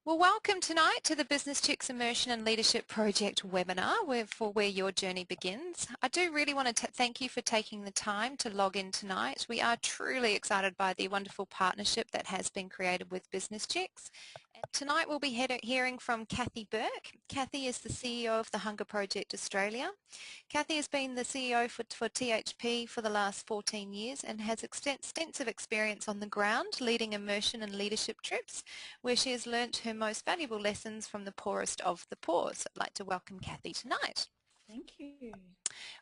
Well, welcome tonight to the Business Chicks Immersion and Leadership Project webinar where your journey begins. I do really want to thank you for taking the time to log in tonight. We are truly excited by the wonderful partnership that has been created with Business Chicks. And tonight we'll be hearing from Cathy Burke. Cathy is the CEO of the Hunger Project Australia. Cathy has been the CEO for THP for the last 14 years and has extensive experience on the ground leading immersion and leadership trips, where she has learnt her most valuable lessons from the poorest of the poor. So I'd like to welcome Cathy tonight. Thank you.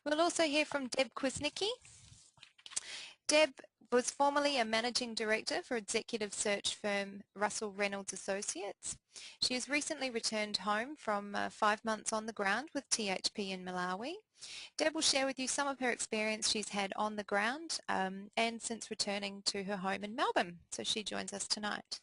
We'll also hear from Deb Kwasnicki. Deb was formerly a managing director for executive search firm Russell Reynolds Associates. She has recently returned home from 5 months on the ground with THP in Malawi. Deb will share with you some of her experience she's had on the ground and since returning to her home in Melbourne. So she joins us tonight.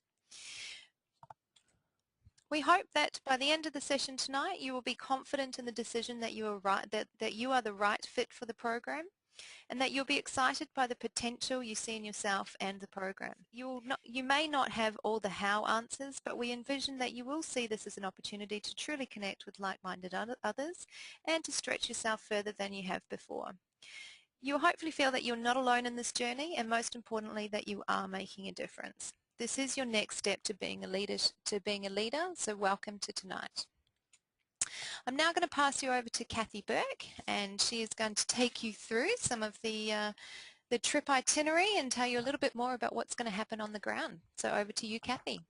We hope that by the end of the session tonight you will be confident in the decision that you are right, that you are the right fit for the program, and that you'll be excited by the potential you see in yourself and the program. You may not have all the how answers, but we envision that you will see this as an opportunity to truly connect with like-minded others and to stretch yourself further than you have before. You'll hopefully feel that you're not alone in this journey, and most importantly that you are making a difference. This is your next step to being a leader, so welcome to tonight. I'm now going to pass you over to Cathy Burke, and she is going to take you through some of the trip itinerary and tell you a little bit more about what's going to happen on the ground. So over to you, Cathy.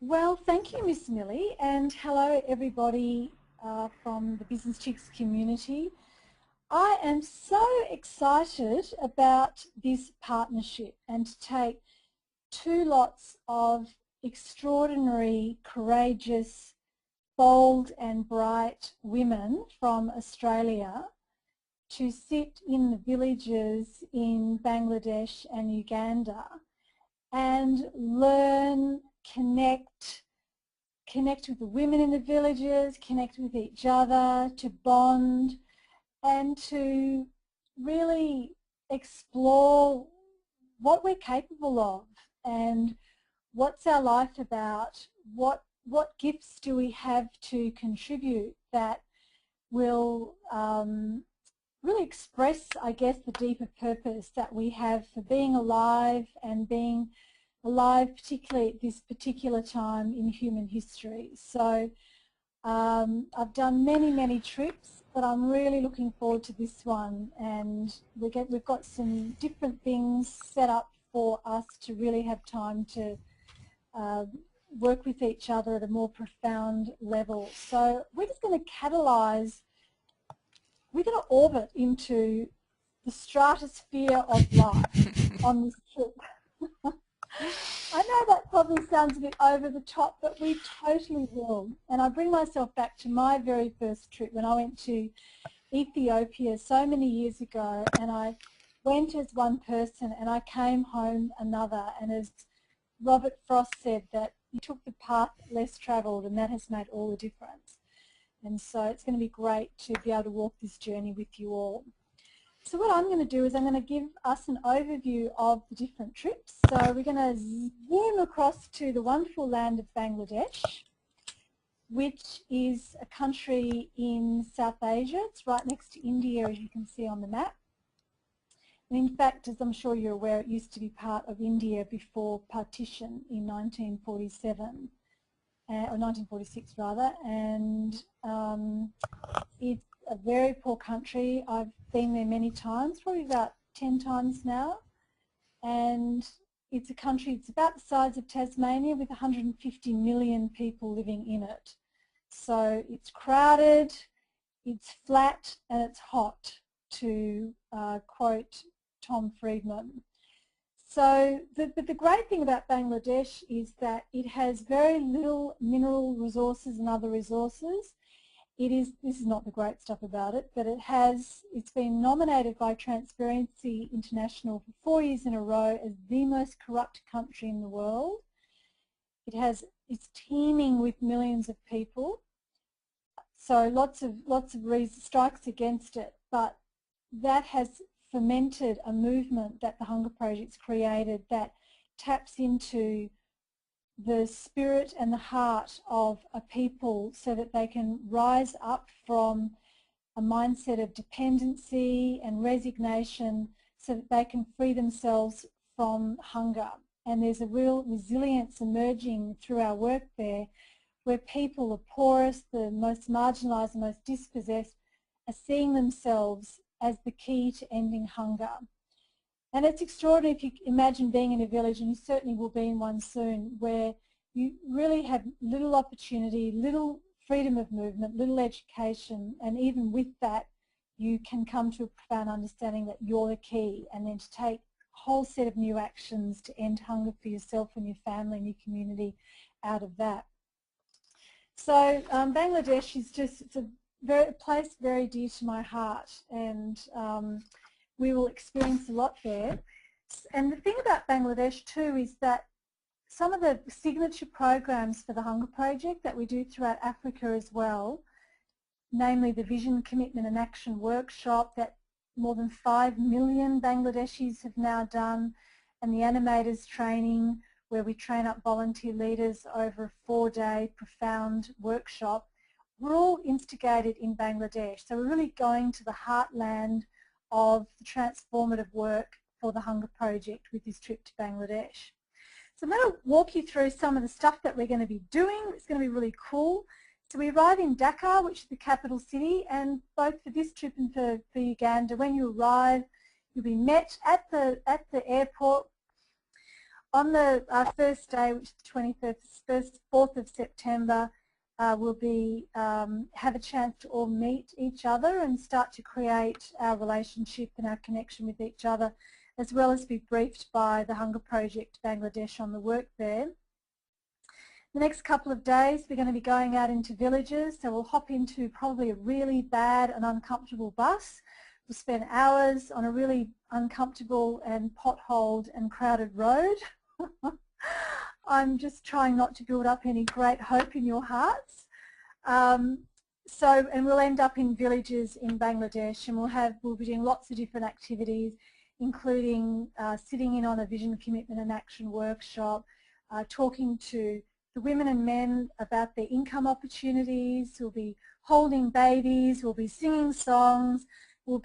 Well, thank you, Miss Millie, and hello everybody from the Business Chicks community. I am so excited about this partnership and to take two lots of extraordinary, courageous, bold and bright women from Australia to sit in the villages in Bangladesh and Uganda and learn, connect with the women in the villages, connect with each other, to bond and to really explore what we're capable of and what's our life about, what gifts do we have to contribute that will really express, I guess, the deeper purpose that we have for being alive and being alive particularly at this particular time in human history. So I've done many trips, but I'm really looking forward to this one, and we've got some different things set up for us to really have time to work with each other at a more profound level. So we're just going to catalyse, we're going to orbit into the stratosphere of life on this trip. I know that probably sounds a bit over the top, but we totally will. And I bring myself back to my very first trip when I went to Ethiopia so many years ago, and I went as one person and I came home another. And as Robert Frost said, that you took the path less travelled, and that has made all the difference. And so it's going to be great to be able to walk this journey with you all. So what I'm going to do is I'm going to give us an overview of the different trips. So we're going to zoom across to the wonderful land of Bangladesh, which is a country in South Asia. It's right next to India, as you can see on the map. And in fact, as I'm sure you're aware, it used to be part of India before partition in 1947, or 1946 rather, and it's a very poor country. I've been there many times, probably about 10 times now, and it's a country, it's about the size of Tasmania with 150 million people living in it. So it's crowded, it's flat, and it's hot, to quote Tom Friedman. So but the great thing about Bangladesh is that it has very little mineral resources and other resources. This is not the great stuff about it, but it's been nominated by Transparency International for 4 years in a row as the most corrupt country in the world. It's teeming with millions of people, so lots of strikes against it, but that has fermented a movement that the Hunger Project's created that taps into the spirit and the heart of a people so that they can rise up from a mindset of dependency and resignation so that they can free themselves from hunger. And there's a real resilience emerging through our work there, where people, the poorest, the most marginalised, the most dispossessed, are seeing themselves as the key to ending hunger. And it's extraordinary if you imagine being in a village, and you certainly will be in one soon, where you really have little opportunity, little freedom of movement, little education, and even with that you can come to a profound understanding that you're the key, and then to take a whole set of new actions to end hunger for yourself and your family and your community out of that. So Bangladesh is just, it's a place very dear to my heart, and we will experience a lot there. And the thing about Bangladesh too is that some of the signature programs for the Hunger Project that we do throughout Africa as well, namely the Vision, Commitment and Action Workshop that more than 5 million Bangladeshis have now done, and the Animators Training, where we train up volunteer leaders over a 4-day profound workshop, we're all instigated in Bangladesh. So we're really going to the heartland of the transformative work for the Hunger Project with this trip to Bangladesh. So I'm going to walk you through some of the stuff that we're going to be doing. It's going to be really cool. So we arrive in Dhaka, which is the capital city, and both for this trip and for Uganda, when you arrive, you'll be met at the airport on the first day, which is the 4th of September. We'll have a chance to all meet each other and start to create our relationship and our connection with each other, as well as be briefed by the Hunger Project Bangladesh on the work there. The next couple of days we're going to be going out into villages, so we'll hop into probably a really bad and uncomfortable bus. We'll spend hours on a really uncomfortable and potholed and crowded road. I'm just trying not to build up any great hope in your hearts. And we'll end up in villages in Bangladesh, and we'll be doing lots of different activities, including sitting in on a Vision, Commitment and Action workshop, talking to the women and men about their income opportunities. We'll be holding babies, we'll be singing songs, we'll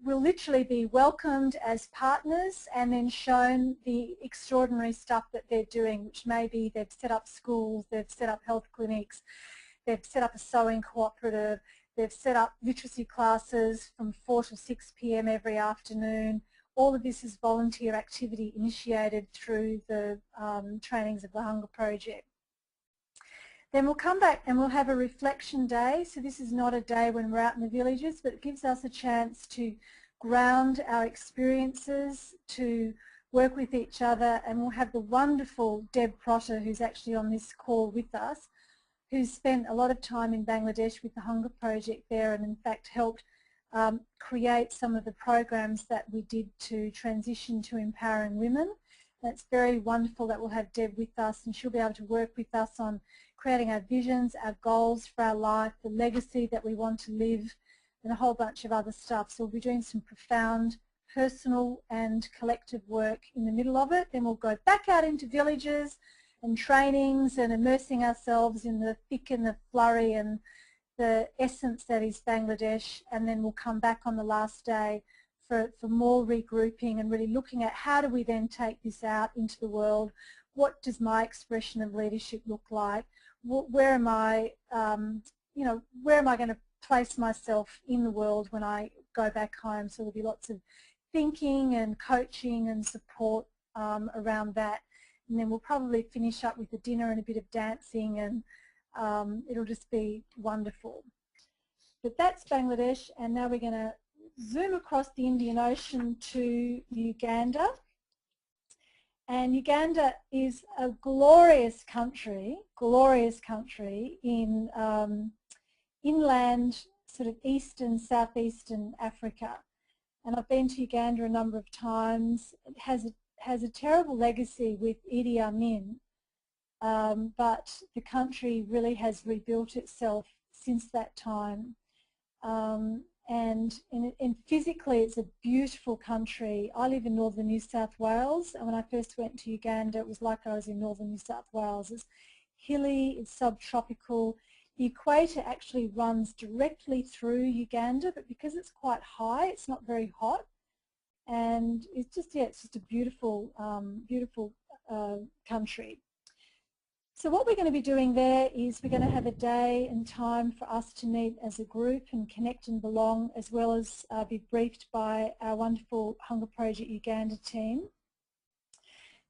literally be welcomed as partners and then shown the extraordinary stuff that they're doing, which may be they've set up schools, they've set up health clinics, they've set up a sewing cooperative, they've set up literacy classes from 4 to 6 p.m. every afternoon. All of this is volunteer activity initiated through the trainings of the Hunger Project. Then we'll come back and we'll have a reflection day. So this is not a day when we're out in the villages, but it gives us a chance to ground our experiences, to work with each other, and we'll have the wonderful Deb Protter, who's actually on this call with us, who's spent a lot of time in Bangladesh with the Hunger Project there, and in fact helped create some of the programs that we did to transition to empowering women. And it's very wonderful that we'll have Deb with us, and she'll be able to work with us on creating our visions, our goals for our life, the legacy that we want to live, and a whole bunch of other stuff. So we'll be doing some profound personal and collective work in the middle of it. Then we'll go back out into villages and trainings and immersing ourselves in the thick and the flurry and the essence that is Bangladesh, and then we'll come back on the last day for more regrouping and really looking at how do we then take this out into the world. What does my expression of leadership look like? Where am I, where am I going to place myself in the world when I go back home? So there'll be lots of thinking and coaching and support around that. And then we'll probably finish up with a dinner and a bit of dancing, and it'll just be wonderful. But that's Bangladesh, and now we're going to zoom across the Indian Ocean to Uganda. And Uganda is a glorious country in inland, sort of eastern, southeastern Africa. And I've been to Uganda a number of times. It has a terrible legacy with Idi Amin, but the country really has rebuilt itself since that time. and physically it's a beautiful country. I live in northern New South Wales, and when I first went to Uganda it was like I was in northern New South Wales. It's hilly, it's subtropical. The equator actually runs directly through Uganda, but because it's quite high it's not very hot, and it's just, yeah, it's just a beautiful, beautiful country. So what we're going to be doing there is we're going to have a day and time for us to meet as a group and connect and belong, as well as be briefed by our wonderful Hunger Project Uganda team.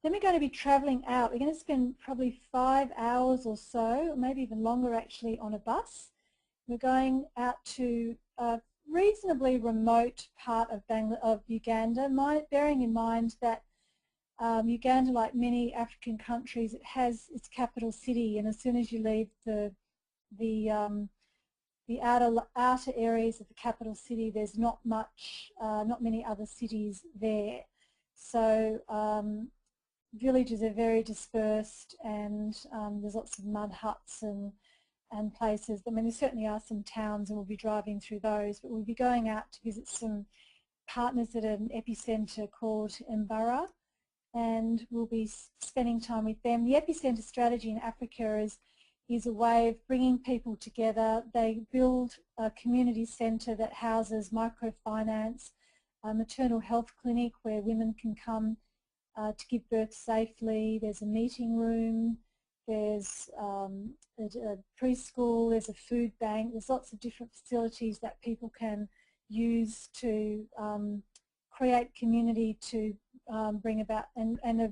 Then we're going to be travelling out. We're going to spend probably 5 hours or so, or maybe even longer actually, on a bus. We're going out to a reasonably remote part of Uganda, bearing in mind that Uganda, like many African countries, it has its capital city, and as soon as you leave the outer areas of the capital city, there's not many other cities there. So villages are very dispersed, and there's lots of mud huts and places. I mean, there certainly are some towns, and we'll be driving through those, but we'll be going out to visit some partners at an epicentre called Mbara, and we'll be spending time with them. The epicentre strategy in Africa is a way of bringing people together. They build a community centre that houses microfinance, a maternal health clinic where women can come to give birth safely. There's a meeting room, there's a preschool, there's a food bank. There's lots of different facilities that people can use to create community, to bring about and a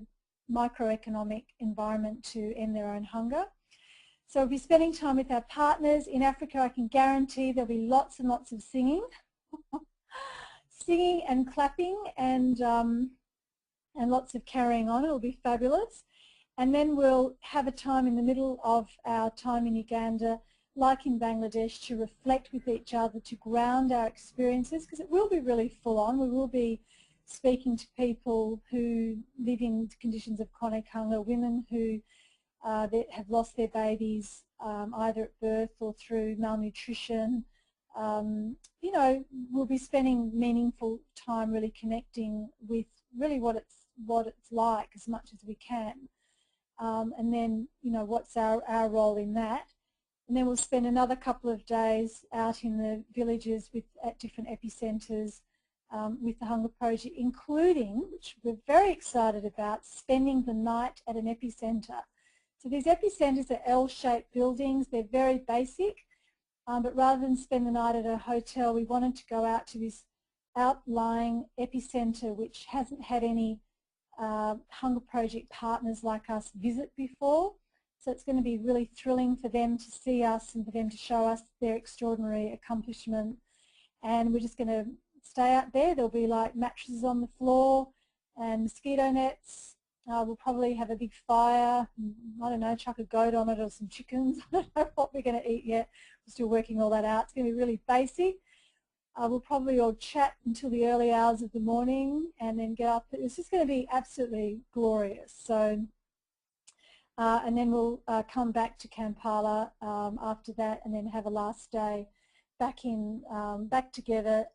microeconomic environment to end their own hunger. So we'll be spending time with our partners. In Africa, I can guarantee there'll be lots and lots of singing, singing and clapping, and lots of carrying on. It'll be fabulous. And then we'll have a time in the middle of our time in Uganda, like in Bangladesh, to reflect with each other, to ground our experiences, because it will be really full on. We will be speaking to people who live in conditions of chronic hunger, women who that have lost their babies either at birth or through malnutrition. You know, we'll be spending meaningful time really connecting with really what it's like as much as we can. And then, you know, what's our role in that. And then we'll spend another couple of days out in the villages at different epicentres with the Hunger Project, including, which we're very excited about, spending the night at an epicentre. So these epicentres are L-shaped buildings. They're very basic, but rather than spend the night at a hotel, we wanted to go out to this outlying epicentre which hasn't had any Hunger Project partners like us visit before. So it's going to be really thrilling for them to see us and for them to show us their extraordinary accomplishment. And we're just going to stay out there. There'll be like mattresses on the floor and mosquito nets. We'll probably have a big fire, I don't know, chuck a goat on it or some chickens. I don't know what we're going to eat yet. We're still working all that out. It's going to be really basic. We'll probably all chat until the early hours of the morning and then get up. It's just going to be absolutely glorious. So, and then we'll come back to Kampala after that, and then have a last day back together,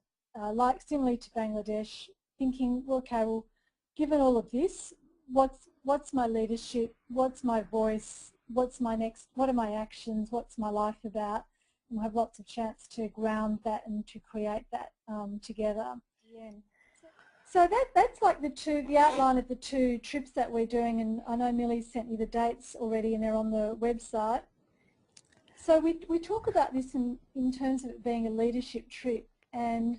like similarly to Bangladesh, thinking, well, okay, well, given all of this, what's my leadership? What's my voice? What are my actions? What's my life about? And we'll have lots of chance to ground that and to create that together. Yeah. So that's like the outline of the 2 trips that we're doing, and I know Millie sent you the dates already and they're on the website. So we talk about this in terms of it being a leadership trip, and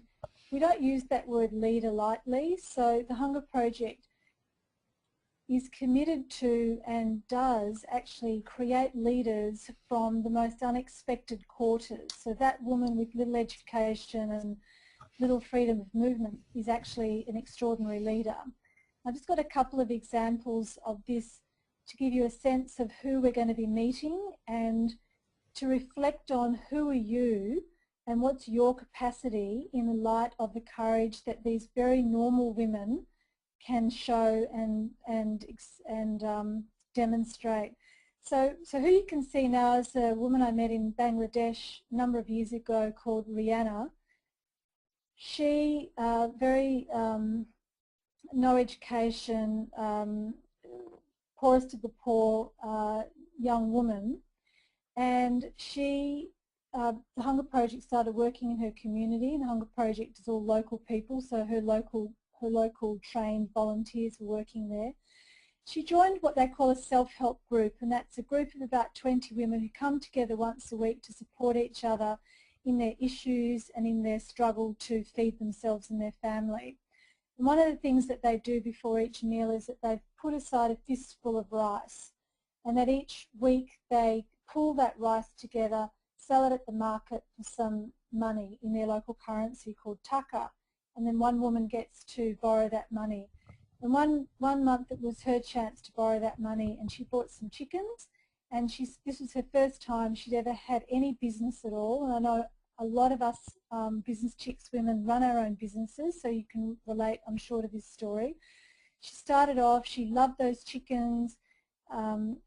we don't use that word leader lightly. So the Hunger Project is committed to and does actually create leaders from the most unexpected quarters. So that woman with little education and little freedom of movement is actually an extraordinary leader. I've just got a couple of examples of this to give you a sense of who we're going to be meeting, and to reflect on who are you and what's your capacity in the light of the courage that these very normal women can show and demonstrate. So who you can see now is a woman I met in Bangladesh a number of years ago called Rihanna, She, very no education, poorest of the poor young woman, and she, the Hunger Project started working in her community, and the Hunger Project is all local people, so her local trained volunteers were working there. She joined what they call a self-help group, and that's a group of about 20 women who come together once a week to support each other in their issues and in their struggle to feed themselves and their family. And one of the things that they do before each meal is that they put aside a fistful of rice, and that each week they pull that rice together, sell it at the market for some money in their local currency called taka, and then one woman gets to borrow that money. And one month it was her chance to borrow that money, and she bought some chickens, and this was her first time she'd ever had any business at all. And I know a lot of us business chicks women run our own businesses, so you can relate, I'm sure, to this story. She started off, she loved those chickens,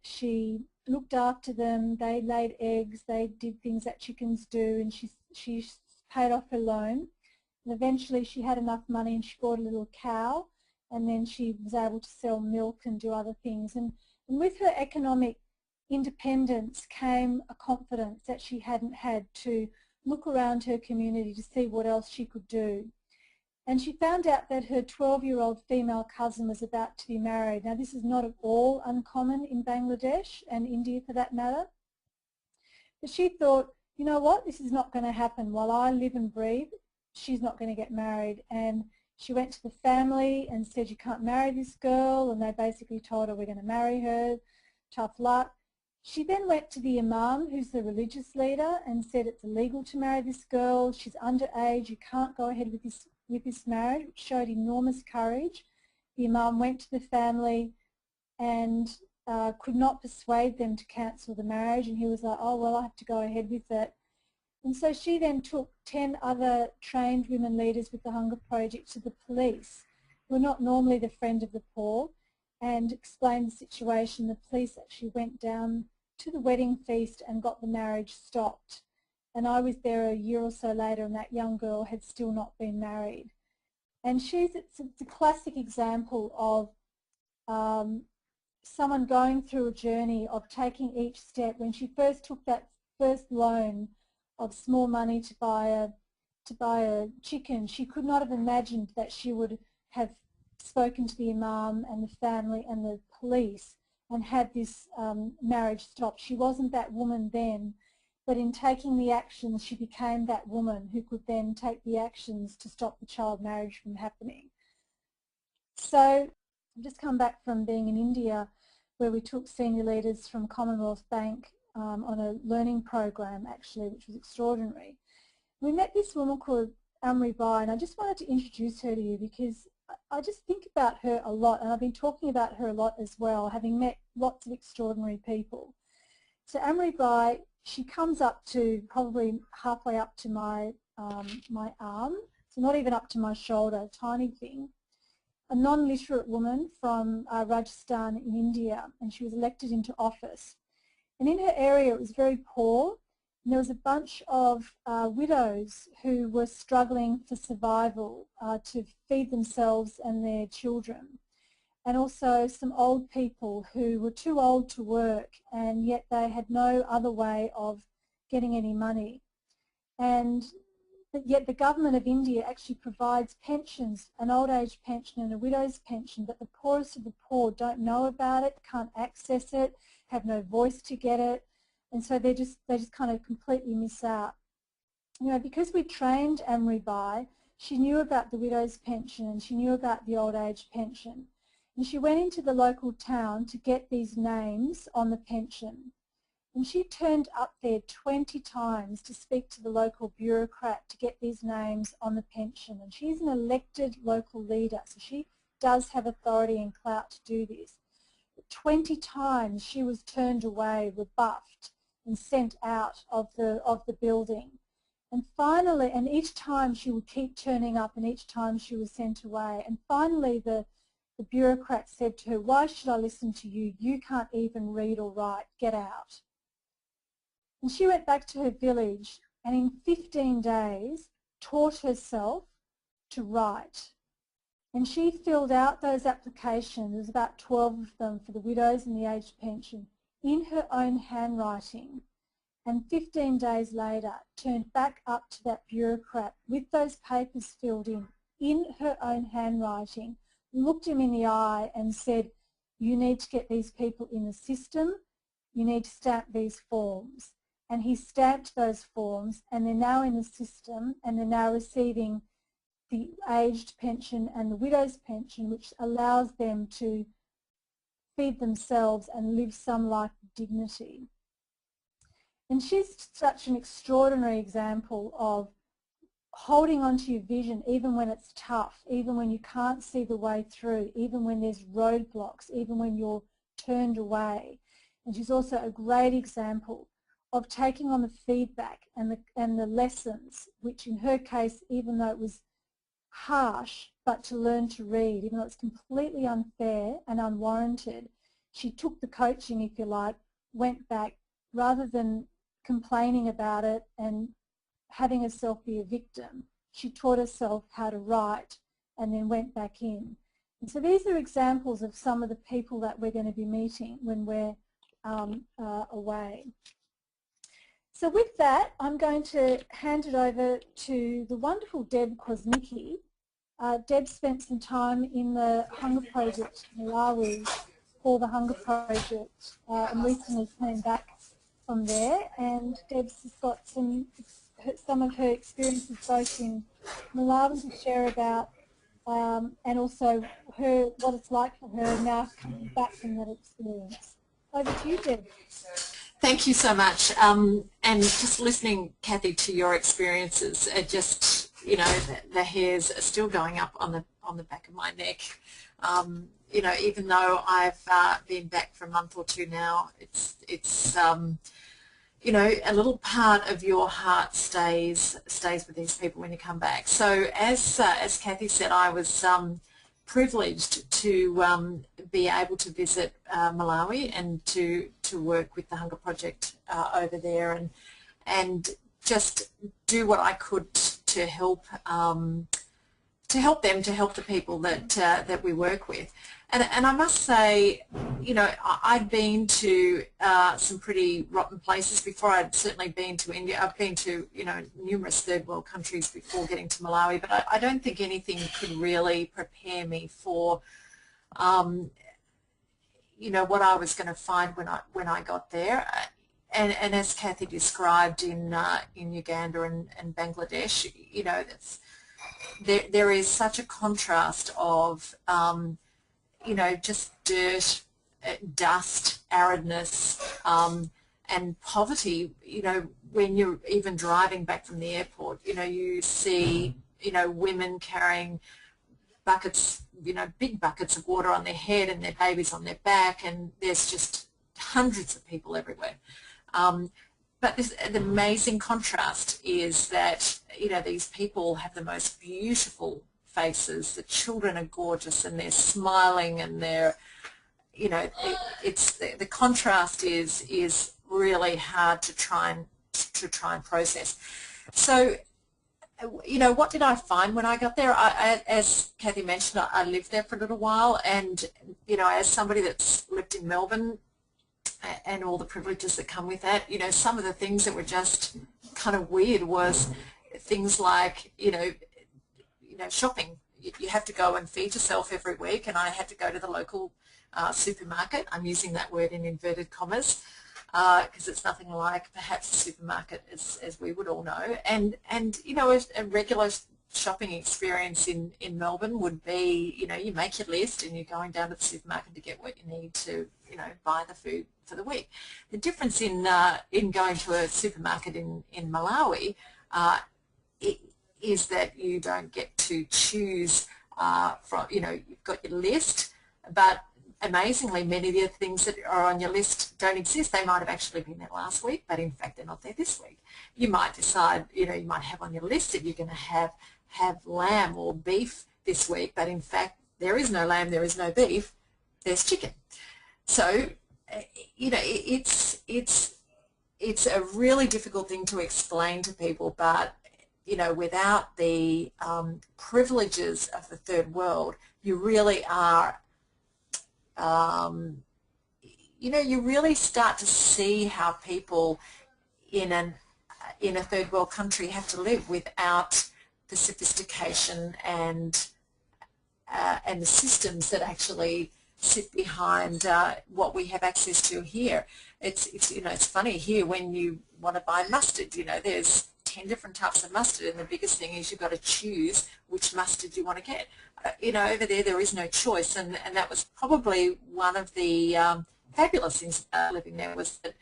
she looked after them, they laid eggs, they did things that chickens do, and she paid off her loan. And eventually she had enough money and she bought a little cow, and then she was able to sell milk and do other things. And with her economic independence came a confidence that she hadn't had to look around her community to see what else she could do. And she found out that her 12-year-old female cousin was about to be married. Now, this is not at all uncommon in Bangladesh and India for that matter. But she thought, you know what, this is not going to happen. While I live and breathe, she's not going to get married. And she went to the family and said, you can't marry this girl. And they basically told her, we're going to marry her. Tough luck. She then went to the Imam, who's the religious leader, and said it's illegal to marry this girl. She's underage. You can't go ahead with this marriage, which showed enormous courage. The Imam went to the family and could not persuade them to cancel the marriage, and he was like, oh, well, I have to go ahead with it. And so she then took 10 other trained women leaders with the Hunger Project to the police, who are not normally the friend of the poor, and explained the situation. The police actually went down to the wedding feast and got the marriage stopped. And I was there a year or so later, and that young girl had still not been married. And it's a classic example of someone going through a journey of taking each step. When she first took that first loan of small money to buy a chicken, she could not have imagined that she would have spoken to the Imam and the family and the police and had this marriage stopped. She wasn't that woman then, but in taking the actions, she became that woman who could then take the actions to stop the child marriage from happening. So I've just come back from being in India, where we took senior leaders from Commonwealth Bank on a learning program, actually, which was extraordinary. We met this woman called Amri Bai, and I just wanted to introduce her to you because I just think about her a lot, and I've been talking about her a lot as well, having met lots of extraordinary people. So Amri Bai, she comes up to probably halfway up to my arm, so not even up to my shoulder, a tiny thing. A non-literate woman from Rajasthan in India, and she was elected into office. And in her area it was very poor, and there was a bunch of widows who were struggling for survival to feed themselves and their children. And also some old people who were too old to work, and yet they had no other way of getting any money. But yet the government of India actually provides pensions, an old age pension and a widow's pension, but the poorest of the poor don't know about it, can't access it, have no voice to get it, and so they just kind of completely miss out. You know, because we trained Amri Bai, she knew about the widow's pension and she knew about the old age pension. And she went into the local town to get these names on the pension. And she turned up there 20 times to speak to the local bureaucrat to get these names on the pension. And she's an elected local leader, so she does have authority and clout to do this. But 20 times she was turned away, rebuffed, and sent out of the building. And finally, and each time she would keep turning up, and each time she was sent away. And finally the bureaucrat said to her, why should I listen to you? You can't even read or write. Get out. And she went back to her village and in 15 days taught herself to write. And she filled out those applications, there's about 12 of them for the widows and the aged pension, in her own handwriting. And 15 days later turned back up to that bureaucrat with those papers filled in her own handwriting, looked him in the eye and said, you need to get these people in the system, you need to stamp these forms. And he stamped those forms and they're now in the system and they're now receiving the aged pension and the widow's pension, which allows them to feed themselves and live some life of dignity. And she's such an extraordinary example of holding on to your vision even when it's tough, even when you can't see the way through, even when there's roadblocks, even when you're turned away. And she's also a great example of taking on the feedback and the lessons, which in her case, even though it was harsh, but to learn to read, even though it's completely unfair and unwarranted, she took the coaching, if you like, went back, rather than complaining about it and having herself be a victim, she taught herself how to write and then went back in. And so these are examples of some of the people that we're going to be meeting when we're away. So with that, I'm going to hand it over to the wonderful Deb Kwasnicki. Deb spent some time in the Hunger Project in Malawi for the Hunger Project and recently came back from there. And Deb's has got some of her experiences both in Malawi to share about and also what it's like for her now coming back from that experience. Over to you, Deb. Thank you so much. And just listening, Cathy, to your experiences, it just, you know, the hairs are still going up on the back of my neck. You know, even though I've been back for a month or two now, it's you know, a little part of your heart stays with these people when you come back. So as Cathy said, I was privileged to be able to visit Malawi and to work with the Hunger Project over there and just do what I could to help them, to help the people that we work with. And I must say, you know, I'd been to some pretty rotten places before. I'd certainly been to India. I've been to, you know, numerous third world countries before getting to Malawi, but I don't think anything could really prepare me for, you know, what I was going to find when I got there. And as Cathy described in Uganda and Bangladesh, you know, there is such a contrast of you know, just dirt, dust, aridness, and poverty. You know, when you're even driving back from the airport, you know, you see, you know, women carrying buckets, you know, big buckets of water on their head and their babies on their back, and there's just hundreds of people everywhere. But the amazing contrast is that, you know, these people have the most beautiful faces. The children are gorgeous and they're smiling and they're, you know, it's the contrast is really hard to try and process. So, you know, what did I find when I got there? As Cathy mentioned, I lived there for a little while, and, you know, as somebody that's lived in Melbourne and all the privileges that come with that, you know, some of the things that were just kind of weird was things like, you know, shopping. You have to go and feed yourself every week, and I had to go to the local supermarket. I'm using that word in inverted commas because it's nothing like perhaps a supermarket as we would all know. And you know, a regular shopping experience in Melbourne would be, you know, you make your list and you're going down to the supermarket to get what you need to, you know, buy the food for the week. The difference in going to a supermarket in Malawi is that you don't get to choose from, you know, you've got your list, but amazingly many of the things that are on your list don't exist. They might have actually been there last week, but in fact they're not there this week. You might decide, you know, you might have on your list that you're going to have lamb or beef this week, but in fact there is no lamb, there is no beef, there's chicken. So, you know, it's a really difficult thing to explain to people, but you know, without the privileges of the third world, you really are, you know, you really start to see how people in a third world country have to live without the sophistication and the systems that actually sit behind what we have access to here. It's you know, it's funny here when you want to buy mustard, you know, there's 10 different types of mustard, and the biggest thing is you've got to choose which mustard you want to get. You know, over there is no choice, and that was probably one of the fabulous things about living there, was that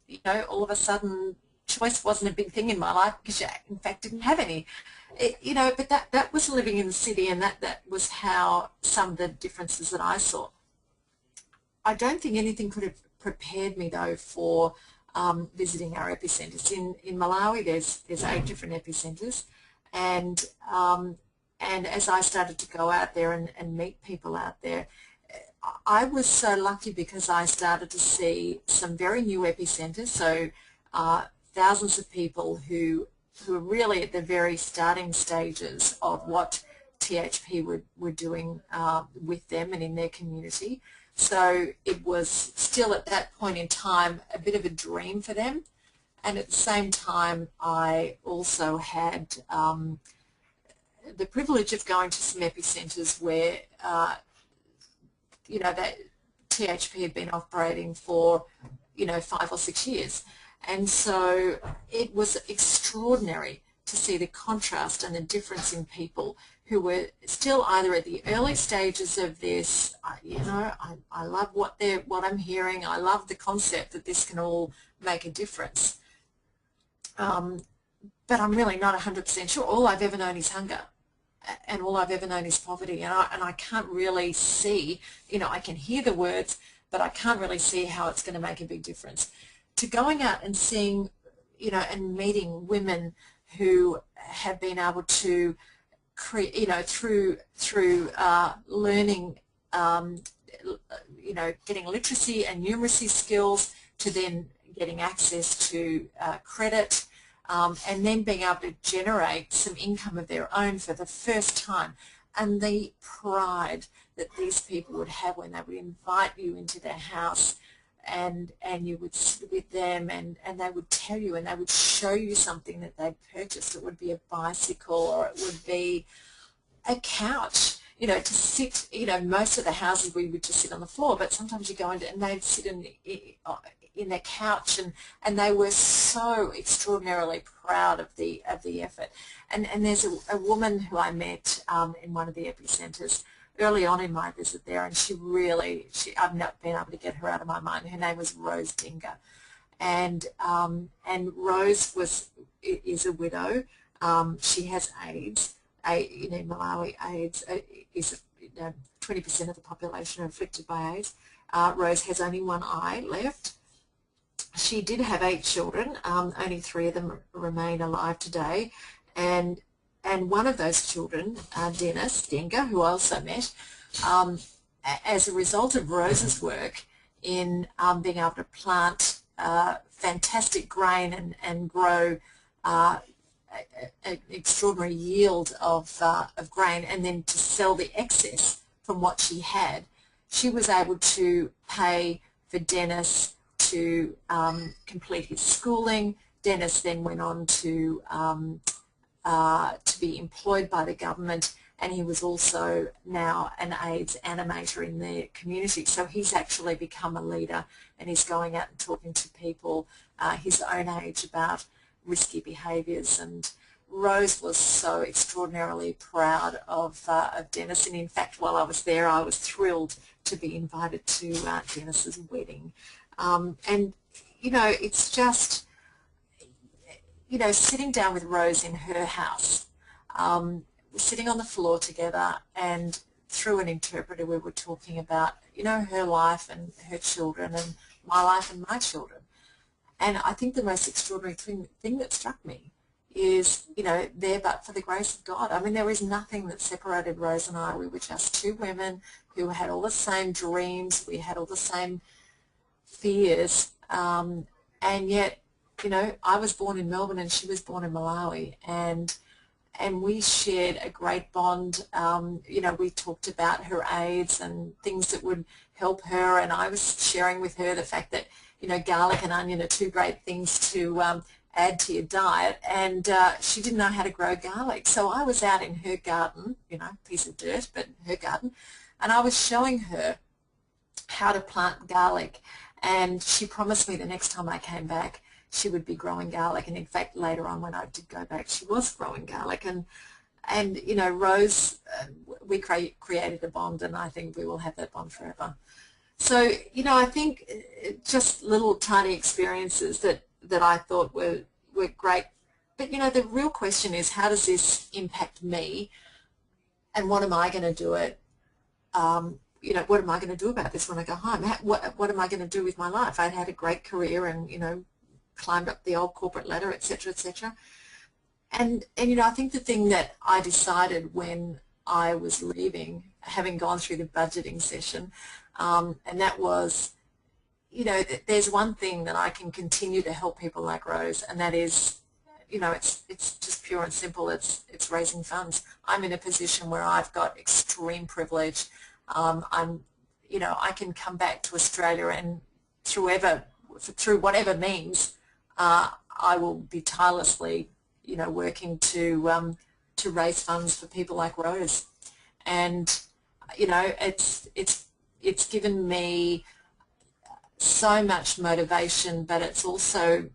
you know, all of a sudden choice wasn't a big thing in my life because you in fact didn't have any. You know, but that was living in the city, and that was how some of the differences that I saw. I don't think anything could have prepared me though for visiting our epicenters. In Malawi there's 8 different epicenters, and as I started to go out there and meet people out there, I was so lucky because I started to see some very new epicenters, so thousands of people who are really at the very starting stages of what THP were doing with them and in their community. So it was still at that point in time a bit of a dream for them, and at the same time I also had the privilege of going to some epicenters where you know, that THP had been operating for, you know, 5 or 6 years. And so it was extraordinary to see the contrast and the difference in people who were still either at the early stages of this, you know, I love what I'm hearing, I love the concept that this can all make a difference. But I'm really not 100% sure. All I've ever known is hunger, and all I've ever known is poverty, and I can't really see, you know, I can hear the words, but I can't really see how it's going to make a big difference. To going out and seeing, you know, and meeting women who have been able to create, you know, through learning, you know, getting literacy and numeracy skills, to then getting access to credit, and then being able to generate some income of their own for the first time, and the pride that these people would have when they would invite you into their house, and you would sit with them, and they would tell you, and they would show you something that they'd purchased. It would be a bicycle, or it would be a couch, you know, to sit. You know, most of the houses we would just sit on the floor, but sometimes you go into and they'd sit in their couch, and they were so extraordinarily proud of the effort. And there's a woman who I met in one of the epicenters early on in my visit there, and I've not been able to get her out of my mind. Her name was Rose Dinga, and Rose is a widow. She has AIDS. You know, Malawi, AIDS is 20% of the population are afflicted by AIDS. Rose has only one eye left. She did have 8 children. Only 3 of them remain alive today, and one of those children, Dennis Denga, who I also met, as a result of Rose's work in being able to plant fantastic grain and grow an extraordinary yield of grain, and then to sell the excess from what she had, she was able to pay for Dennis to complete his schooling. Dennis then went on to be employed by the government, and he was also now an AIDS animator in the community. So he's actually become a leader, and he's going out and talking to people his own age about risky behaviours. And Rose was so extraordinarily proud of Dennis, and in fact while I was there I was thrilled to be invited to Dennis's wedding. And you know, it's just, you know, sitting down with Rose in her house, sitting on the floor together, and through an interpreter we were talking about, you know, her life and her children and my life and my children. And I think the most extraordinary thing that struck me is, you know, there but for the grace of God. I mean, there was nothing that separated Rose and I. We were just 2 women who had all the same dreams, we had all the same fears, and yet you know, I was born in Melbourne and she was born in Malawi, and we shared a great bond. You know, we talked about her AIDS and things that would help her, and I was sharing with her the fact that, you know, garlic and onion are two great things to add to your diet, and she didn't know how to grow garlic. So I was out in her garden, you know, piece of dirt, but her garden, and I was showing her how to plant garlic, and she promised me the next time I came back she would be growing garlic, and in fact later on when I did go back she was growing garlic, and you know, Rose, we created a bond, and I think we will have that bond forever. So, you know, I think just little tiny experiences that I thought were great, but you know, the real question is, how does this impact me, and what am I going to do it? You know, what am I going to do about this when I go home? What am I going to do with my life? I'd had a great career and, you know, climbed up the old corporate ladder, etc., etc. And you know, I think the thing that I decided when I was leaving, having gone through the budgeting session, and that was, you know, there's one thing that I can continue to help people like Rose, and that is, you know, it's just pure and simple. It's raising funds. I'm in a position where I've got extreme privilege. I'm, you know, I can come back to Australia, and through whatever means, I will be tirelessly, you know, working to raise funds for people like Rose, and you know, it's given me so much motivation, but it's also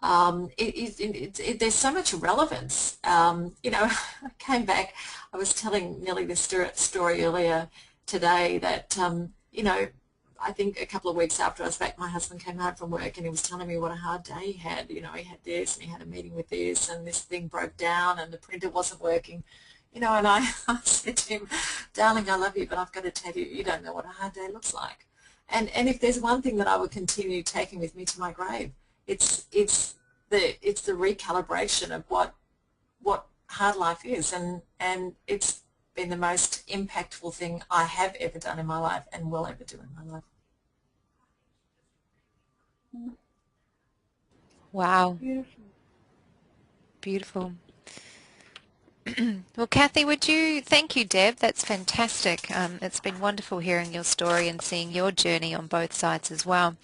there's so much relevance. You know, I came back, I was telling Millie this story earlier today that, you know, I think a couple of weeks after I was back, my husband came home from work and he was telling me what a hard day he had. You know, he had this and he had a meeting with this and this thing broke down and the printer wasn't working. You know, and I said to him, darling, I love you, but I've got to tell you, you don't know what a hard day looks like. And if there's one thing that I would continue taking with me to my grave, it's the recalibration of what hard life is, and it's been the most impactful thing I have ever done in my life and will ever do in my life. Wow. Beautiful. Beautiful. Well, Cathy, thank you, Deb. That's fantastic. It's been wonderful hearing your story and seeing your journey on both sides as well.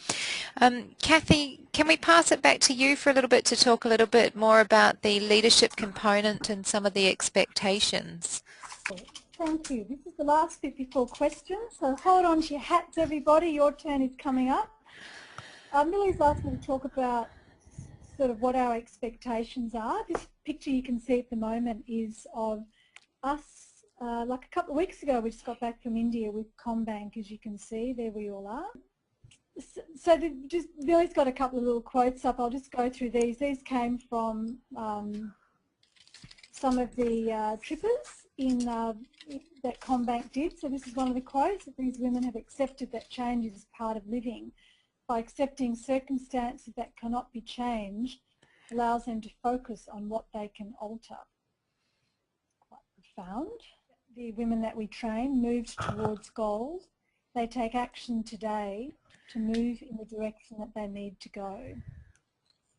Cathy, can we pass it back to you for a little bit to talk a little bit more about the leadership component and some of the expectations? Thank you. This is the last bit before questions, so hold on to your hats, everybody. Your turn is coming up. Millie's asked me to talk about sort of what our expectations are. This picture you can see at the moment is of us, like a couple of weeks ago we just got back from India with CommBank, as you can see, there we all are. So Millie's got a couple of little quotes up, I'll just go through these. These came from some of the trippers that CommBank did. So this is one of the quotes, that these women have accepted that change is part of living. By accepting circumstances that cannot be changed, allows them to focus on what they can alter. Quite profound. The women that we train moved towards goals. They take action today to move in the direction that they need to go.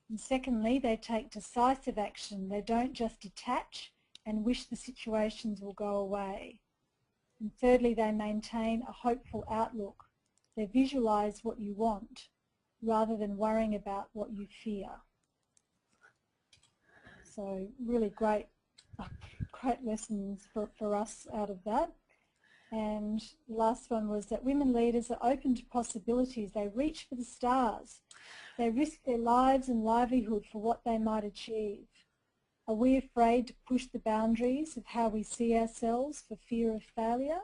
And secondly, they take decisive action. They don't just detach and wish the situations will go away. And thirdly, they maintain a hopeful outlook. They visualise what you want rather than worrying about what you fear. So really great lessons for us out of that. And the last one was that women leaders are open to possibilities. They reach for the stars. They risk their lives and livelihood for what they might achieve. Are we afraid to push the boundaries of how we see ourselves for fear of failure?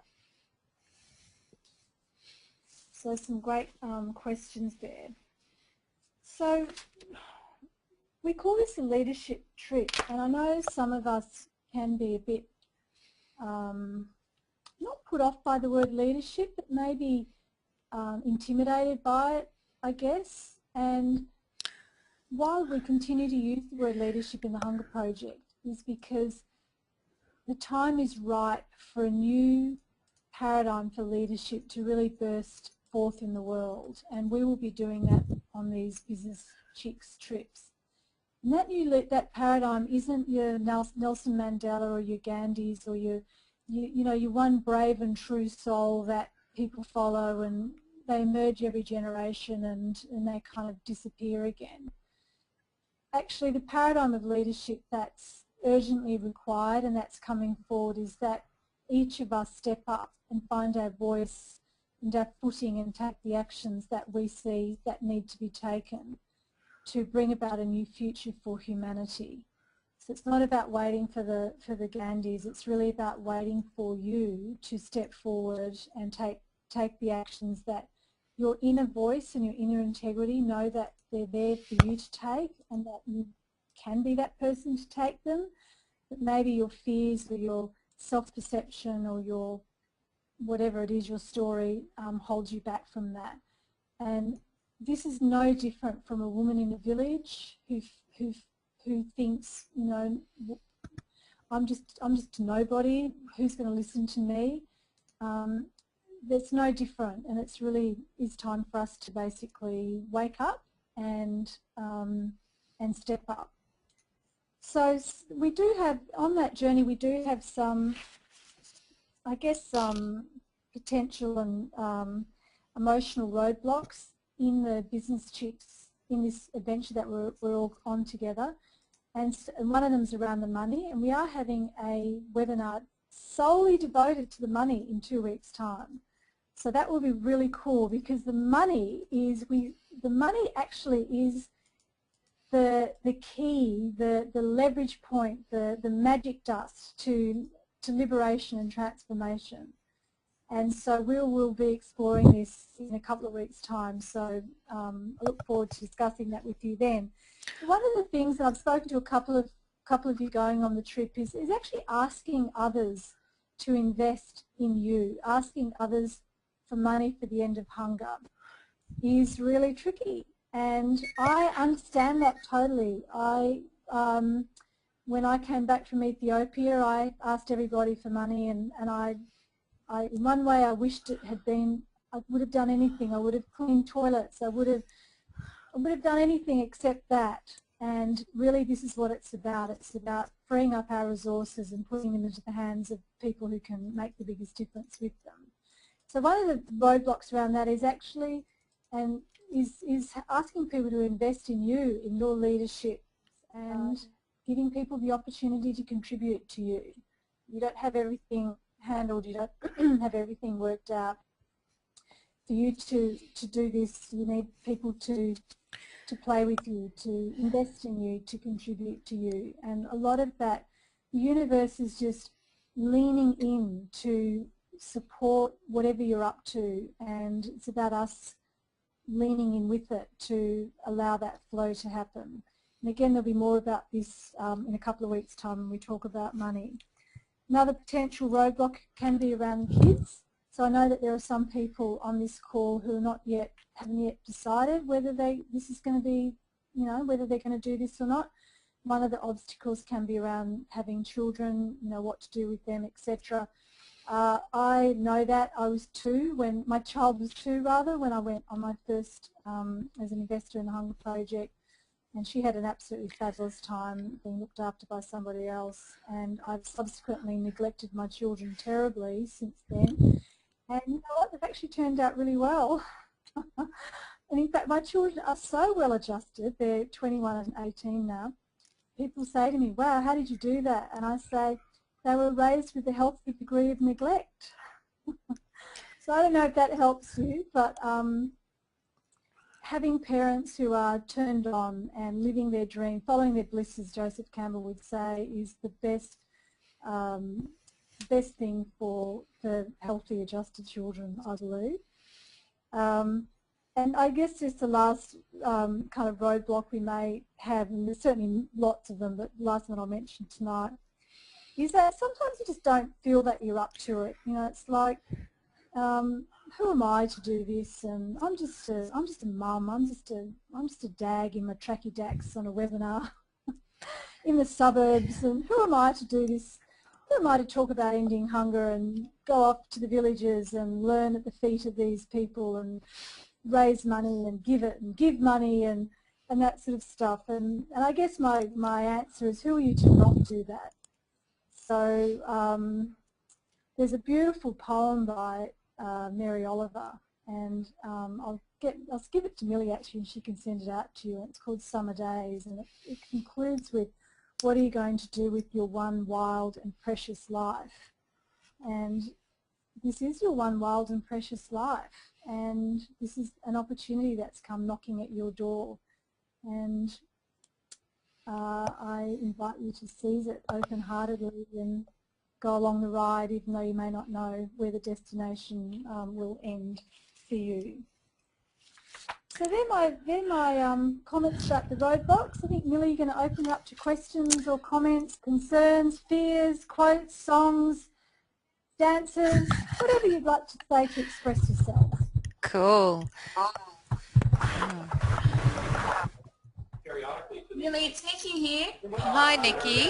So some great questions there. So we call this a leadership trip, and I know some of us can be a bit not put off by the word leadership, but maybe intimidated by it, I guess. And why we continue to use the word leadership in the Hunger Project is because the time is ripe for a new paradigm for leadership to really burst forth in the world, and we will be doing that on these business chicks trips. And that paradigm isn't your Nelson Mandela or your Gandhis or your one brave and true soul that people follow and they emerge every generation and they kind of disappear again. Actually, the paradigm of leadership that's urgently required and that's coming forward is that each of us step up and find our voice and our footing and take the actions that we see that need to be taken to bring about a new future for humanity. So it's not about waiting for the Gandhis, it's really about waiting for you to step forward and take the actions that your inner voice and your inner integrity know that they're there for you to take and that you can be that person to take them, but maybe your fears or your self-perception or your whatever it is, your story, holds you back from that. And this is no different from a woman in a village who thinks, you know, I'm just a nobody, who's going to listen to me? That's no different, and it's really is time for us to basically wake up and step up. So we do have, on that journey, we do have some, I guess, some potential and emotional roadblocks in the business chicks in this adventure that we're all on together. And one of them is around the money, and we are having a webinar solely devoted to the money in 2 weeks' time. So that will be really cool because the money actually is the key, the leverage point, the magic dust to liberation and transformation. And so we'll be exploring this in a couple of weeks' time. So I look forward to discussing that with you then. One of the things that I've spoken to a couple of you going on the trip is actually asking others to invest in you, asking others for money for the end of hunger is really tricky, and I understand that totally. When I came back from Ethiopia, I asked everybody for money, and in one way I wished it had been, I would have done anything. I would have cleaned toilets. I would have done anything except that. And really this is what it's about. It's about freeing up our resources and putting them into the hands of people who can make the biggest difference with them. So one of the roadblocks around that is actually, is asking people to invest in you, in your leadership, and giving people the opportunity to contribute to you. You don't have everything handled, you don't have everything worked out. For you to do this, you need people to play with you, to invest in you, to contribute to you. And a lot of that, the universe is just leaning in to support whatever you're up to, and it's about us leaning in with it to allow that flow to happen. And again, there'll be more about this in a couple of weeks' time when we talk about money. Another potential roadblock can be around kids. So I know that there are some people on this call who are haven't yet decided whether this is going to be, you know, whether they're going to do this or not. One of the obstacles can be around having children, you know, what to do with them, etc. I know that. I was 2 when my child was 2 rather, when I went on my first as an investor in the Hunger Project, and she had an absolutely fabulous time being looked after by somebody else, and I've subsequently neglected my children terribly since then. And you know what, they've actually turned out really well. And in fact, my children are so well adjusted. They're 21 and 18 now. People say to me, wow, how did you do that? And I say, they were raised with a healthy degree of neglect. So I don't know if that helps you, but having parents who are turned on and living their dream, following their bliss, as Joseph Campbell would say, is the best thing for healthy, adjusted children, I believe. And I guess just the last kind of roadblock we may have, and there's certainly lots of them, but the last one I'll mention tonight, is that sometimes you just don't feel that you're up to it. You know, it's like, who am I to do this? And I'm just a mum. I'm just a dag in my tracky dacks on a webinar in the suburbs. And who am I to do this? Who am I to talk about ending hunger and go off to the villages and learn at the feet of these people? And raise money and give it and give money and that sort of stuff. And I guess my answer is, who are you to not do that? So there's a beautiful poem by Mary Oliver, and I'll give it to Millie actually, and she can send it out to you. And it's called Summer Days, and it concludes with, what are you going to do with your one wild and precious life? And this is your one wild and precious life, and this is an opportunity that's come knocking at your door, and I invite you to seize it open-heartedly and go along the ride, even though you may not know where the destination will end for you. So they're my comments about the roadblocks. I think, Millie, you're going to open it up to questions or comments, concerns, fears, quotes, songs, dances, whatever you'd like to say to express yourselves. Cool. Millie, it's Nikki here. Hi, Nikki.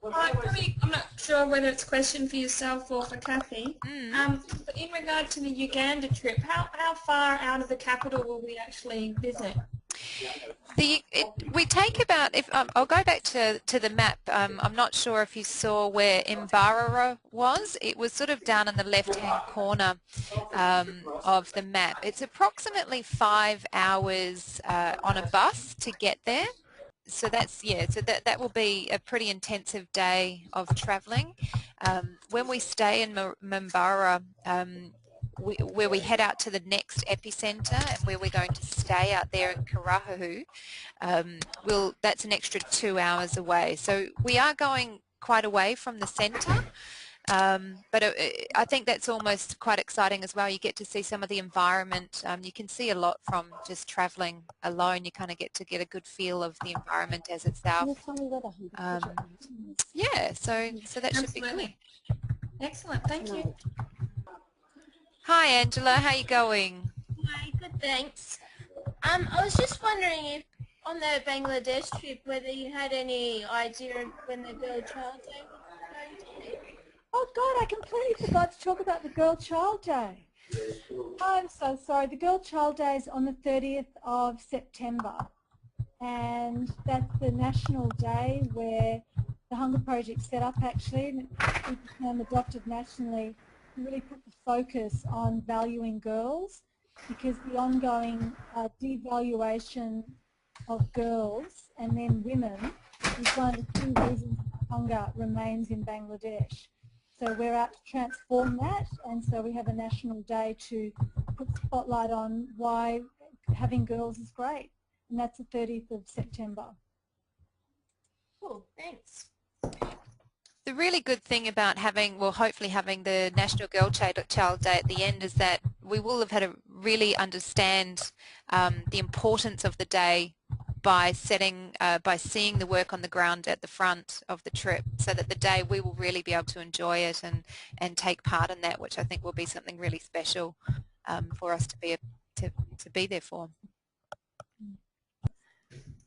I'm not sure whether it's a question for yourself or for Cathy. But in regard to the Uganda trip, how far out of the capital will we actually visit? We take about, I'll go back to the map. I'm not sure if you saw where Mbarara was. It was sort of down in the left-hand corner of the map. It's approximately 5 hours on a bus to get there. So that's, yeah, so that will be a pretty intensive day of travelling. When we stay in Mbarara, where we head out to the next epicentre and where we're going to stay out there in Karahahu, that's an extra 2 hours away. So we are going quite away from the centre, but I think that's almost quite exciting as well. You get to see some of the environment. You can see a lot from just travelling alone. You kind of get a good feel of the environment as itself. Yeah, so that should be good. Excellent, thank you. Hi Angela, how are you going? Hi, good, thanks. I was just wondering if on the Bangladesh trip whether you had any idea when the Girl Child Day was going to be. Oh God, I completely forgot to talk about the Girl Child Day. I'm so sorry. The Girl Child Day is on the 30th of September, and that's the national day where the Hunger Project set up actually, and it became adopted nationally to really put the focus on valuing girls, because the ongoing devaluation of girls and then women is one of the key reasons hunger remains in Bangladesh. So we're out to transform that, and so we have a national day to put the spotlight on why having girls is great, and that's the 30th of September. Cool, thanks. The really good thing about having, well, hopefully having the National Girl Child Day at the end is that we will have had to really understand the importance of the day by seeing the work on the ground at the front of the trip, so that the day we will really be able to enjoy it and take part in that, which I think will be something really special for us to be there for.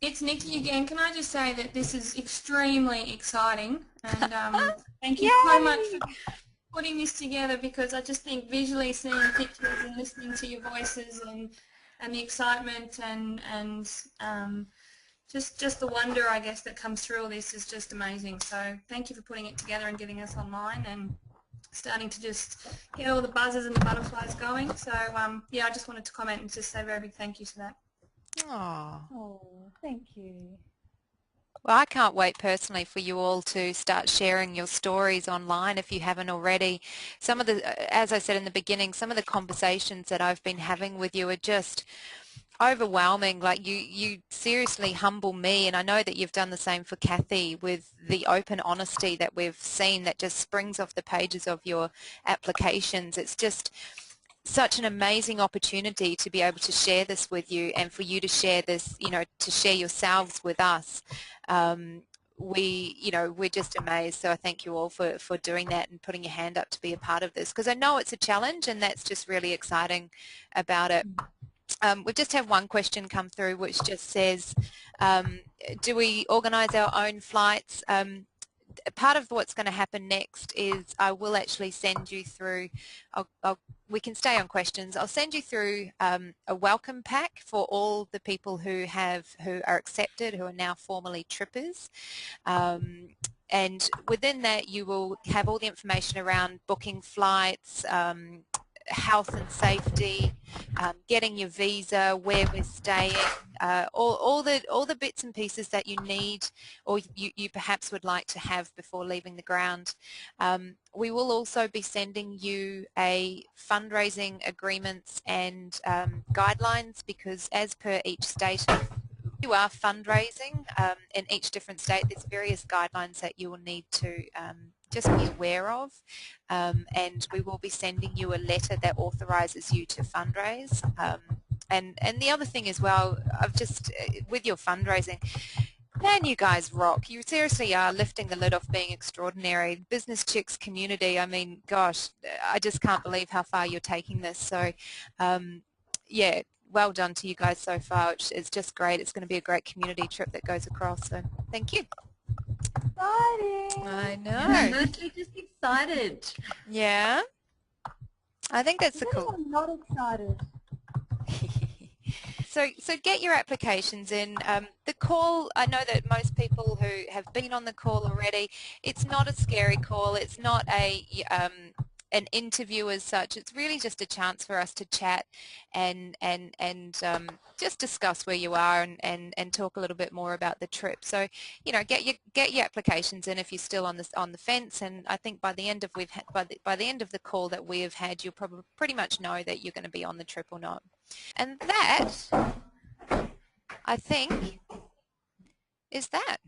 It's Nikki again. Can I just say that this is extremely exciting, and thank you so much for putting this together, because I just think visually seeing pictures and listening to your voices and the excitement and just the wonder, I guess, that comes through all this is just amazing. So thank you for putting it together and getting us online and starting to just get all the buzzers and the butterflies going. So yeah, I just wanted to comment and just say a very big thank you to that. Oh, thank you. Well, I can't wait personally for you all to start sharing your stories online if you haven't already. Some of the, as I said in the beginning, some of the conversations that I've been having with you are just overwhelming. Like you seriously humble me, and I know that you've done the same for Cathy with the open honesty that we've seen that just springs off the pages of your applications. It's just such an amazing opportunity to be able to share this with you, and for you to share this, to share yourselves with us. We're just amazed. So I thank you all for doing that and putting your hand up to be a part of this, because I know it's a challenge, and that's just really exciting about it. We've just had one question come through which just says, do we organise our own flights? Part of what's going to happen next is I will actually send you through, I'll we can stay on questions. I'll send you through a welcome pack for all the people who are accepted, who are now formally trippers. And within that you will have all the information around booking flights, health and safety, getting your visa, where we're staying, all the bits and pieces that you need or you perhaps would like to have before leaving the ground. We will also be sending you a fundraising agreements and guidelines, because as per each state you are fundraising in each different state, there's various guidelines that you will need to just be aware of, and we will be sending you a letter that authorises you to fundraise. And the other thing as well, I've just with your fundraising, man, you guys rock. You seriously are lifting the lid off being extraordinary. Business Chicks community, I mean, gosh, I just can't believe how far you're taking this. So yeah, well done to you guys so far. It's just great. It's going to be a great community trip that goes across. So thank you. Exciting. I know. I'm mostly just excited. Yeah. I think that's Is cool. anyone not excited? So get your applications in. The call, I know that most people who have been on the call already, it's not a scary call. It's not an interview as such. It's really just a chance for us to chat and just discuss where you are and talk a little bit more about the trip. So, you know, get your applications in if you're still on the fence. And I think by the end of by the end of the call that we have had, you'll probably pretty much know that you're going to be on the trip or not. And that, I think, is that.